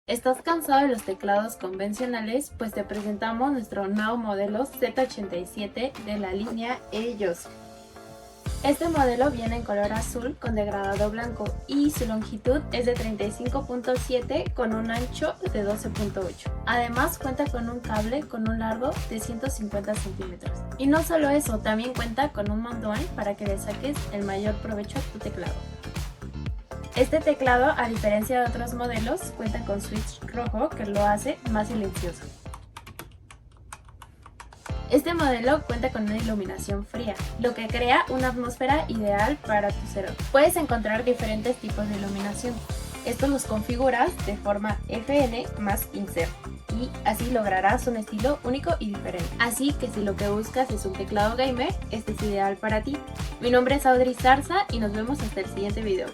¿Estás cansado de los teclados convencionales? Pues te presentamos nuestro nuevo modelo Z87 de la línea Ellos. Este modelo viene en color azul con degradado blanco y su longitud es de 35.7 con un ancho de 12.8. Además cuenta con un cable con un largo de 150 centímetros. Y no solo eso, también cuenta con un mandón para que le saques el mayor provecho a tu teclado. Este teclado, a diferencia de otros modelos, cuenta con switch rojo que lo hace más silencioso. Este modelo cuenta con una iluminación fría, lo que crea una atmósfera ideal para tu cerebro. Puedes encontrar diferentes tipos de iluminación. Estos los configuras de forma FN más Insert y así lograrás un estilo único y diferente. Así que si lo que buscas es un teclado gamer, este es ideal para ti. Mi nombre es Audrey Zarza y nos vemos hasta el siguiente video.